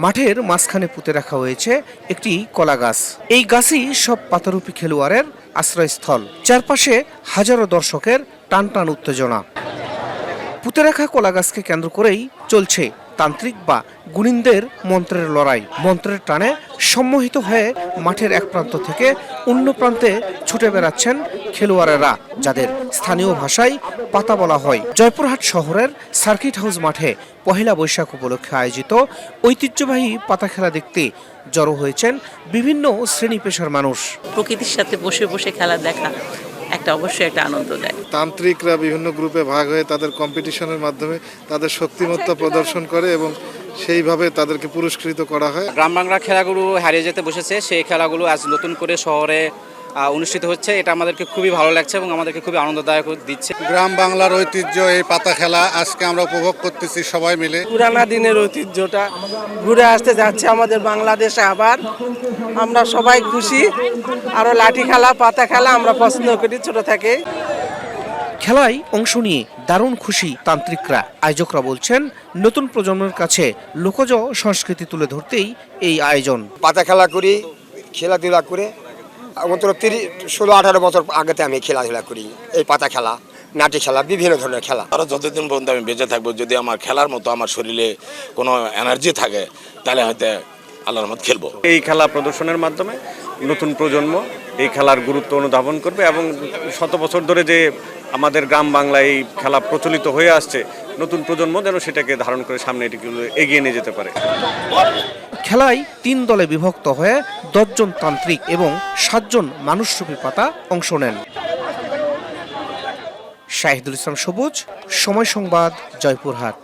মাঠের মাঝখানে পুঁতে রাখা হয়েছে একটি কলা গাছ। এই গাছই সব পাতারুপী খেলোয়াড়ের আশ্রয়স্থল। চারপাশে হাজারো দর্শকের টান টান উত্তেজনা। পুঁতে রাখা কলা গাছকে কেন্দ্র করেই চলছে তান্ত্রিক বা গুণিনদের মন্ত্রের লড়াই। মন্ত্রের টানে সম্মোহিত হয়ে মাঠের এক প্রান্ত থেকে অন্য প্রান্তে ছুটে বেড়াচ্ছেন খেলোয়াড়েরা, যাদের স্থানীয় ভাষায় পাতা বলা হয়। জয়পুরহাট শহরের সার্কিট হাউস মাঠে পহেলা বৈশাখ উপলক্ষে আয়োজিত ঐতিহ্যবাহী পাতা খেলা দেখতে জড়ো হয়েছেন বিভিন্ন শ্রেণী পেশার মানুষ। প্রকৃতির সাথে বসে বসে খেলা দেখা অবশ্যই একটা আনন্দ দেয়। তান্ত্রিকরা বিভিন্ন গ্রুপে ভাগ হয়ে তাদের কম্পিটিশনের মাধ্যমে তাদের শক্তিমত্তা প্রদর্শন করে এবং সেইভাবে তাদেরকে পুরস্কৃত করা হয়। গ্রাম বাংলা খেলাগুলো হারিয়ে যেতে বসেছে, সেই খেলাগুলো আজ নতুন করে শহরে অনুষ্ঠিত হচ্ছে। এটা আমাদেরকে খুবই ভালো লাগছে এবং আমাদেরকে খুবই আনন্দদায়ক দিচ্ছে। গ্রাম বাংলার ঐতিহ্য এই পাতা খেলা আজকে আমরা উপভোগ করতেছি সবাই মিলে। পুরানা দিনের ঐতিহ্যটা ঘুরে আসতে যাচ্ছে আমাদের বাংলাদেশে আবার। আমরা সবাই খুশি। আরো লাঠি খেলা, পাতা খেলা আমরা পছন্দ করি ছোট থেকে। খেলায় অংশ নিয়ে দারুণ খুশি তান্ত্রিকরা। আয়োজকরা বলছেন, নতুন প্রজন্মের কাছে লোকজ সংস্কৃতি তুলে ধরতেই এই আয়োজন। পাতা খেলা করি, খেলাধুলা করে মাত্র 16-18 বছর আগেতে আমি খেলাধুলা করি। এই পাতা খেলা, নাটি খেলা, বিভিন্ন ধরনের খেলা। আরও যতদিন পর্যন্ত আমি বেঁচে থাকবো, যদি আমার খেলার মতো আমার শরীরে কোনো এনার্জি থাকে, তাহলে হয়তো আল্লাহর রহমত খেলবো। এই খেলা প্রদর্শনের মাধ্যমে নতুন প্রজন্ম এই খেলার গুরুত্ব অনুধাবন করবে এবং শত বছর ধরে যে আমাদের গ্রাম বাংলায় এই খেলা প্রচলিত হয়ে আসছে, নতুন প্রজন্ম যেন সেটাকে ধারণ করে সামনে এটিকে এগিয়ে নিয়ে যেতে পারে। খেলায় 3 দলে বিভক্ত হয়ে 10 জন তান্ত্রিক এবং 7 জন মানুষরূপী পাতা অংশ নেন। শাহিদুল ইসলাম সবুজ, সময় সংবাদ, জয়পুরহাট।